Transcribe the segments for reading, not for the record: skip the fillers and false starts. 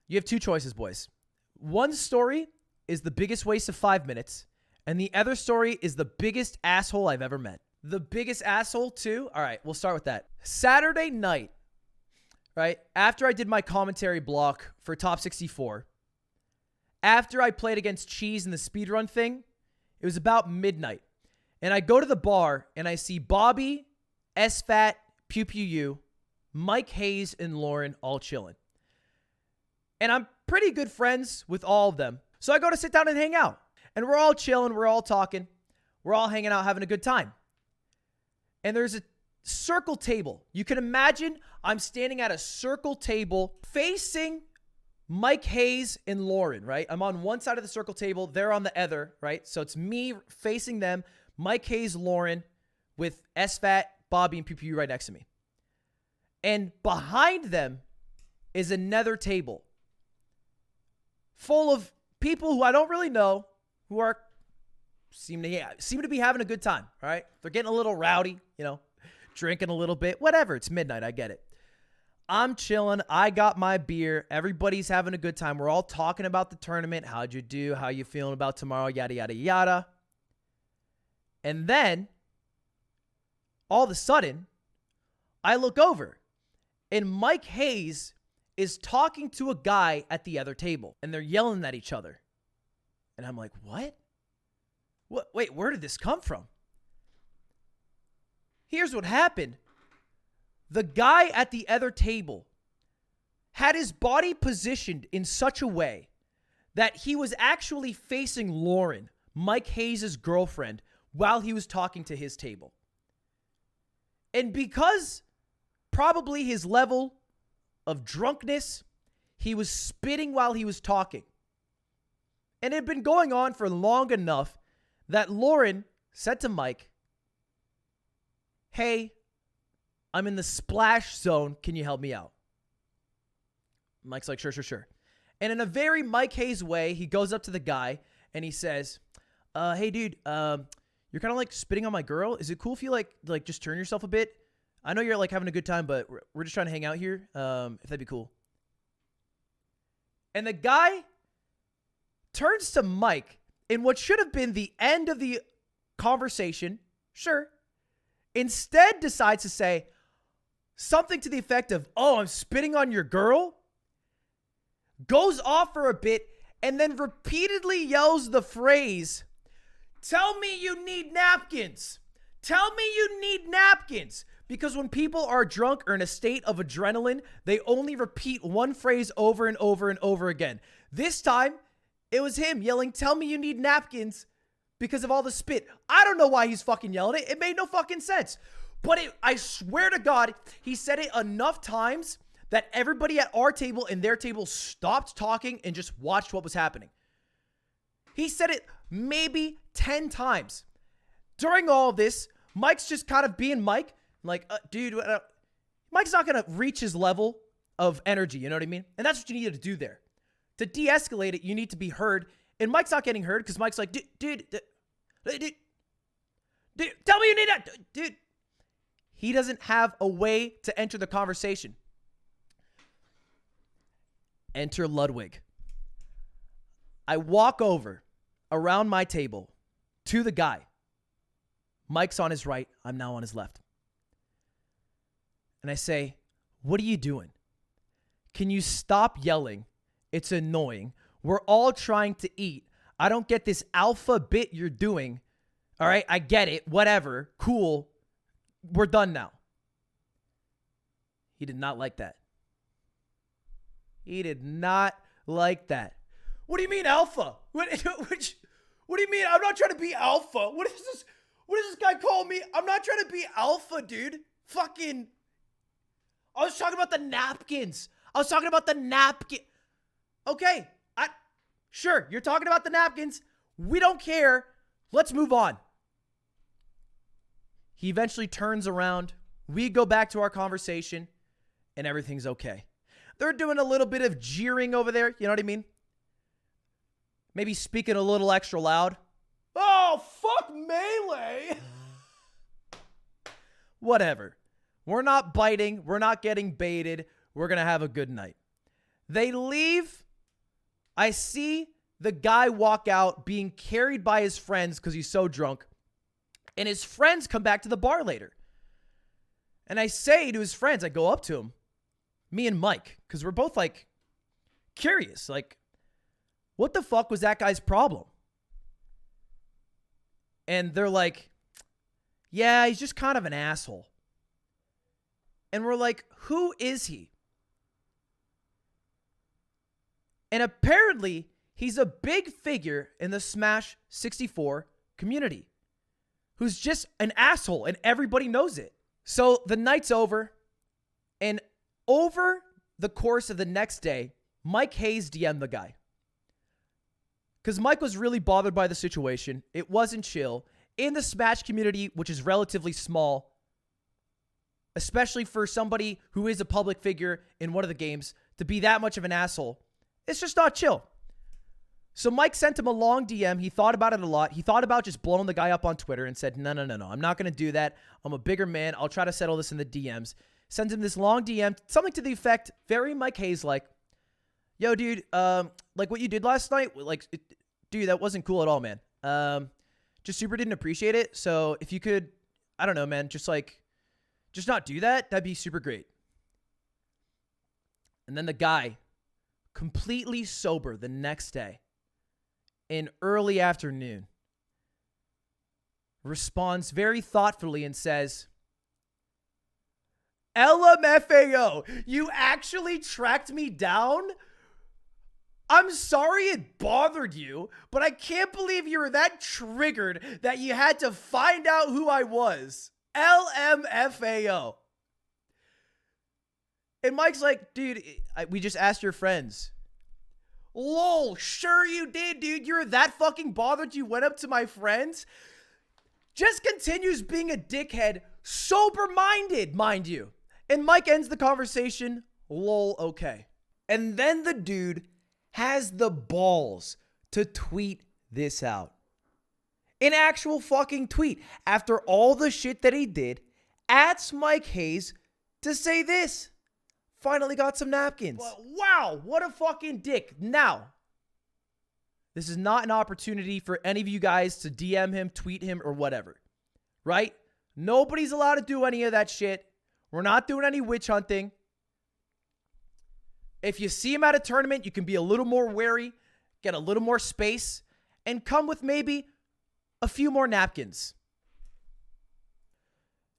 You have two choices, boys. One story is the biggest waste of 5 minutes, and the other story is the biggest asshole I've ever met. The biggest asshole, too? All right, we'll start with that. Saturday night, right, after I did my commentary block for Top 64, after I played against Cheese in the speedrun thing, it was about midnight. And I go to the bar, and I see Bobby, SFAT, Pew Pew U, Mike Hayes, and Lauren all chilling. And I'm pretty good friends with all of them. So I go to sit down and hang out. And we're all chilling. We're all talking. We're all hanging out, having a good time. And there's a circle table. You can imagine I'm standing at a circle table facing Mike Hayes and Lauren, right? I'm on one side of the circle table. They're on the other, right? So it's me facing them, Mike Hayes, Lauren, with SFAT, Bobby, and Pew Pew right next to me. And behind them is another table full of people who I don't really know, who are seem to be having a good time, all right? They're getting a little rowdy, drinking a little bit, whatever. It's midnight, I get it. I'm chilling. I got my beer. Everybody's having a good time. We're all talking about the tournament. How'd you do? How you feeling about tomorrow? Yada, yada, yada. And then, all of a sudden, I look over, and Mike Hayes is talking to a guy at the other table, and they're yelling at each other. And I'm like, what? Wait, where did this come from? Here's what happened. The guy at the other table had his body positioned in such a way that he was actually facing Lauren, Mike Hayes' girlfriend, while he was talking to his table. And because probably his level of drunkenness, he was spitting while he was talking. And it had been going on for long enough that Lauren said to Mike, "Hey, I'm in the splash zone. Can you help me out?" Mike's like, sure. And in a very Mike Hayes way, he goes up to the guy and he says, "Hey, dude, you're kind of like spitting on my girl. Is it cool if you like just turn yourself a bit? I know you're like having a good time, but we're just trying to hang out here. If that'd be cool." And the guy turns to Mike in what should have been the end of the conversation. Sure. Instead decides to say something to the effect of, "Oh, I'm spitting on your girl." Goes off for a bit and then repeatedly yells the phrase, "Tell me you need napkins. Tell me you need napkins." Because when people are drunk or in a state of adrenaline, they only repeat one phrase over and over and over again. This time, it was him yelling, "Tell me you need napkins," because of all the spit. I don't know why he's fucking yelling it. It made no fucking sense. But I swear to God, he said it enough times that everybody at our table and their table stopped talking and just watched what was happening. He said it maybe 10 times. During all of this, Mike's just kind of being Mike. Like, dude, Mike's not going to reach his level of energy, you know what I mean? And that's what you needed to do there. To de-escalate it, you need to be heard. And Mike's not getting heard because Mike's like, dude, tell me you need that. Dude. He doesn't have a way to enter the conversation. Enter Ludwig. I walk over around my table to the guy. Mike's on his right. I'm now on his left. And I say, "What are you doing? Can you stop yelling? It's annoying. We're all trying to eat. I don't get this alpha bit you're doing. All right, I get it. Whatever. Cool. We're done now." He did not like that. He did not like that. "What do you mean alpha? What do you mean? I'm not trying to be alpha. What is this? What does this guy call me? I'm not trying to be alpha, dude. Fucking. I was talking about the napkins. Okay. Sure, you're talking about the napkins. We don't care. Let's move on." He eventually turns around. We go back to our conversation, and everything's okay. They're doing a little bit of jeering over there. You know what I mean? Maybe speaking a little extra loud. "Oh, fuck Melee." Whatever. We're not biting. We're not getting baited. We're going to have a good night. They leave. I see the guy walk out being carried by his friends because he's so drunk. And his friends come back to the bar later. And I say to his friends, I go up to him, me and Mike, because we're both like curious. Like, what the fuck was that guy's problem? And they're like, yeah, he's just kind of an asshole. And we're like, who is he? And apparently, he's a big figure in the Smash 64 community who's just an asshole, and everybody knows it. So the night's over, and over the course of the next day, Mike Hayes DM'd the guy. Because Mike was really bothered by the situation. It wasn't chill. In the Smash community, which is relatively small, especially for somebody who is a public figure in one of the games, to be that much of an asshole, it's just not chill. So Mike sent him a long DM. He thought about it a lot. He thought about just blowing the guy up on Twitter and said, no. I'm not going to do that. I'm a bigger man. I'll try to settle this in the DMs. Sends him this long DM, something to the effect, very Mike Hayes like, yo, dude, like what you did last night, dude, that wasn't cool at all, man. Just super didn't appreciate it. So if you could, I don't know, man, just not do that. That'd be super great. And then the guy, completely sober the next day, in early afternoon, responds very thoughtfully and says, LMFAO, you actually tracked me down? I'm sorry it bothered you, but I can't believe you were that triggered that you had to find out who I was. LMFAO. And Mike's like, dude, we just asked your friends. Lol, sure you did, dude. You're that fucking bothered you went up to my friends? Just continues being a dickhead, sober-minded, mind you. And Mike ends the conversation, lol, okay. And then the dude has the balls to tweet this out. An actual fucking tweet. After all the shit that he did, asks Mike Hayes to say this. Finally got some napkins. Well, wow, what a fucking dick. Now, this is not an opportunity for any of you guys to DM him, tweet him, or whatever. Right? Nobody's allowed to do any of that shit. We're not doing any witch hunting. If you see him at a tournament, you can be a little more wary, get a little more space, and come with maybe a few more napkins.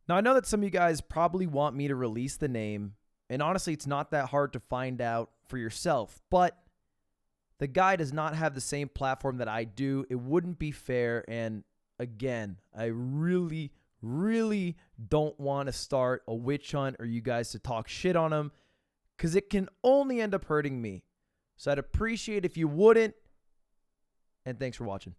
Now, I know that some of you guys probably want me to release the name, and honestly, it's not that hard to find out for yourself, but the guy does not have the same platform that I do. It wouldn't be fair, and again, I really don't want to start a witch hunt or you guys to talk shit on him, because it can only end up hurting me. So I'd appreciate if you wouldn't, and thanks for watching.